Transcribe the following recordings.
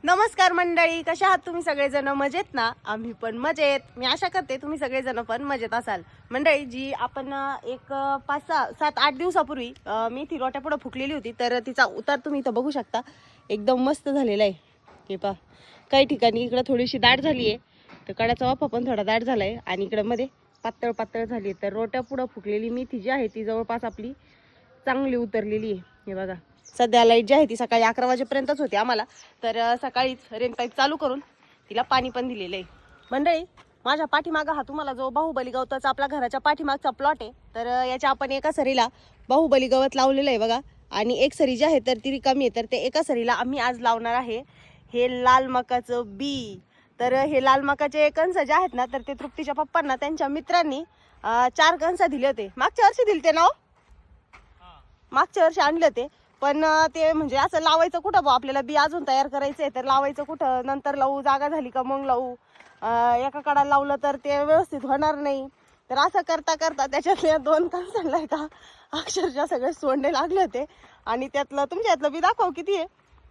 नमस्कार मंडळी, कशा आहात तुम्ही सगळेजण? मजेत ना? आम्ही पण मजेत. मी आशा करते तुम्ही सगळेजण पण मजेत असाल. मंडळी जी आपण एक 5-6-7-8 दिवसापूर्वी मी ती रोट्या पुढे फुकलेली होती, तर तिचा उतार तुम्ही इथं बघू शकता. एकदम मस्त झालेला आहे. हे पहा, काही ठिकाणी इकडे थोडीशी दाट झाली आहे, तर कडाचा वाफा पण थोडा दाट झालाय आणि इकडे मध्ये पातळ पातळ झाली. तर रोट्या पुढे फुकलेली मेथी जी आहे ती जवळपास आपली चांगली उतरलेली आहे. हे बघा, सध्या लाईट जी आहे ती सकाळी 11 वाजेपर्यंतच होती आम्हाला, तर सकाळीच रेन पाईप चालू करून तिला पाणी पण दिलेलं आहे. मंडळी, माझ्या पाठीमागा हा तुम्हाला जो बाहुबली गवताचा आपल्या घराच्या पाठीमागचा प्लॉट आहे, तर याच्या आपण एका सरीला बाहुबली गवत लावलेलं आहे बघा. आणि एक सरी जी आहे तर ती रिकामी आहे, तर ते एका सरीला आम्ही आज लावणार आहे हे लाल मकाचं बी. तर हे लाल मकाचे कणस जे आहेत ना, तर ते तृप्तीच्या पप्पांना त्यांच्या मित्रांनी 4 कणस दिले होते. मागच्या वर्षी दिले ते ना, मागच्या वर्षी आणले होते. पण ते म्हणजे असं लावायचं कुठं बा, आपल्याला बी अजून तयार करायचंय, तर लावायचं कुठं, नंतर लावू, जागा झाली का मग लावू. एका कडाला लावलं तर ते व्यवस्थित होणार नाही. तर असं करता करता त्याच्यातले 2 कणसांना का अक्षरशः सगळे सोंडे लागले होते. आणि त्यातलं तुमच्यातलं बी दाखव किती आहे.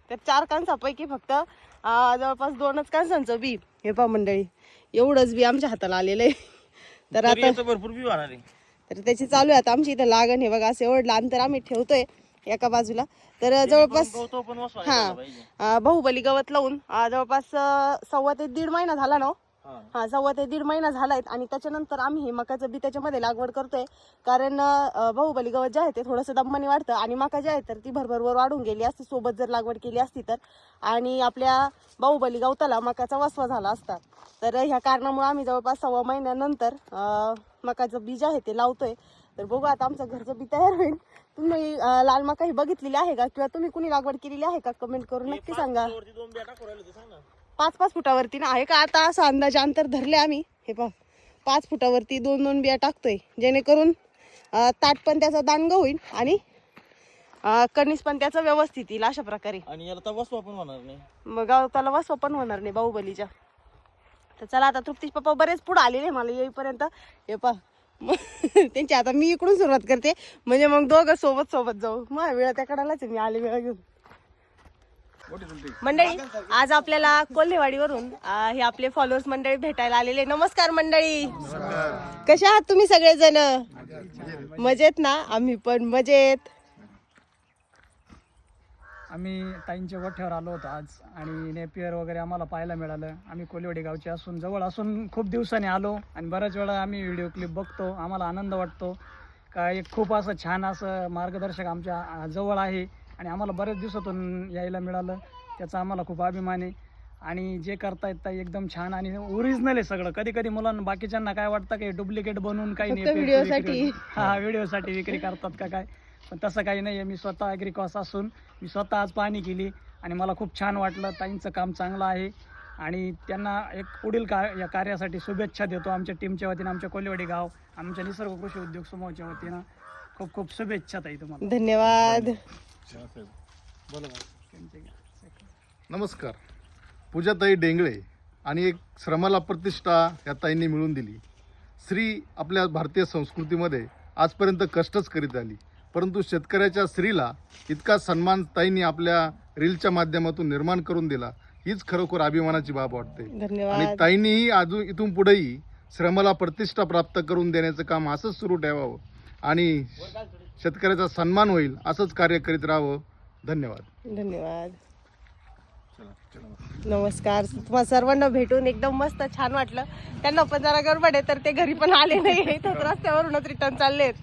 तर 4 कणसापैकी फक्त जवळपास 2च कणसांचं बी. हे पहा मंडळी, एवढंच बी आमच्या हाताला आलेलं आहे. तर आता भरपूर बी होणार आहे. तर त्याची चालू आहे आता आमची इथं लागण. हे बघा, असं एवढं अंतर आम्ही ठेवतोय एका बाजूला. तर जवळपास बाहुबली गवत लावून जवळपास 1.25 ते 1.5 महिना झाला ना. 1.25 ते 1.5 महिना झालाय. आणि त्याच्यानंतर आम्ही हे मकाचं बी त्याच्यामध्ये लागवड करतोय, कारण बाहुबली गवत जे आहे ते थोडंसं दममाने वाढतं आणि मका जे आहे तर ती भरभरवर वाढून गेली असती सोबत जर लागवड केली असती तर, आणि आपल्या बाहुबली गवताला मकाचा वसवा झाला असता. तर ह्या कारणामुळे आम्ही जवळपास 1.25 महिन्यानंतर मकाचं बी जे आहे ते लावतोय. तर बघू आता आमचं घरचं बी तयार होईल. तुम्ही लाल मका ही बघितलेली आहे का, किंवा तुम्ही कुणी लागवड केलेली आहे का, कमेंट करून नक्की सांगा. 5-5 फुटावरती ना आहे का, आता असं अंदाजे अंतर धरले आम्ही. हे पहा, 5 फुटावरती 2-2 बिया टाकतोय, जेणेकरून ताट पण त्याचा दांडगा होईल आणि कणीस पण त्याचं व्यवस्थित येईल अशा प्रकारे. आणि याला तर वसवा पण होणार नाही, मग त्याला वसवा पण होणार नाही बाहुबलीच्या. तर चला आता तृप्तीश पप्पा बरेच पुढे आलेले मला येईपर्यंत. हे पहा त्यांची आता मी इकडून सुरुवात करते, म्हणजे मग दोघं सोबत सोबत जाऊ. मग वेळ त्या कडालाच मी आले वेळ घेऊन. मंडळी, आज आपल्याला कोल्हेवाडीवरून हे आपले फॉलोअर्स मंडळी भेटायला आलेले. नमस्कार मंडळी, कशा आहात तुम्ही सगळेजण? मजेत ना? आम्ही पण मजेत. आम्ही ताईंच्या गोठ्यावर आलो होतो आज, आणि नेपियर वगैरे आम्हाला पाहायला मिळालं. आम्ही कोल्हेवाडी गावचे असून, जवळ असून खूप दिवसांनी आलो, आणि बऱ्याच वेळा आम्ही व्हिडिओ क्लिप बघतो. आम्हाला आनंद वाटतो का एक खूप असं छान असं मार्गदर्शक आमच्या जवळ आहे, आणि आम्हाला बऱ्याच दिवसातून यायला मिळालं, त्याचा आम्हाला खूप अभिमान आहे. आणि जे करतायत ताई एकदम छान आणि ओरिजिनल आहे सगळं. कधी कधी मुलांना बाकीच्यांना काय वाटतं की डुप्लिकेट बनवून काही व्हिडिओसाठी व्हिडिओसाठी विक्री करतात का काय, पण तसं काही नाही आहे. मी स्वतः ॲग्रिकॉस असून मी स्वतः आज पाहणी केली आणि मला खूप छान वाटलं. ताईंचं काम चांगलं आहे आणि त्यांना एक पुढील या कार्यासाठी शुभेच्छा देतो आमच्या टीमच्या वतीनं, आमच्या कोल्हेवाडी गाव, आमच्या निसर्ग कृषी उद्योग समूहाच्या वतीनं खूप खूप शुभेच्छा ताई तुम्हाला. धन्यवाद. नमस्कार. पूजाताई डेंगळे आणि एक श्रमाला प्रतिष्ठा या ताईंनी मिळून दिली. स्त्री आपल्या भारतीय संस्कृतीमध्ये आजपर्यंत कष्टच करीत आली, परंतु शेतकऱ्याच्या स्त्रीला इतका सन्मान ताईंनी आपल्या रीलच्या माध्यमातून निर्माण करून दिला, हीच खरोखर अभिमानाची बाब वाटते. आणि ताईंनीही अजून इथून पुढेही श्रमाला प्रतिष्ठा प्राप्त करून देण्याचं काम असंच सुरू ठेवावं आणि शेतकऱ्याचा सन्मान होईल असंच कार्य करीत राहावं. धन्यवाद. धन्यवाद. नमस्कार. तुम्हाला सर्वांना भेटून एकदम मस्त छान वाटलं. त्यांना पण जरा गडबड आहे तर ते घरी पण आले नाही, तर रस्त्यावरूनच रिटर्न चाललेत.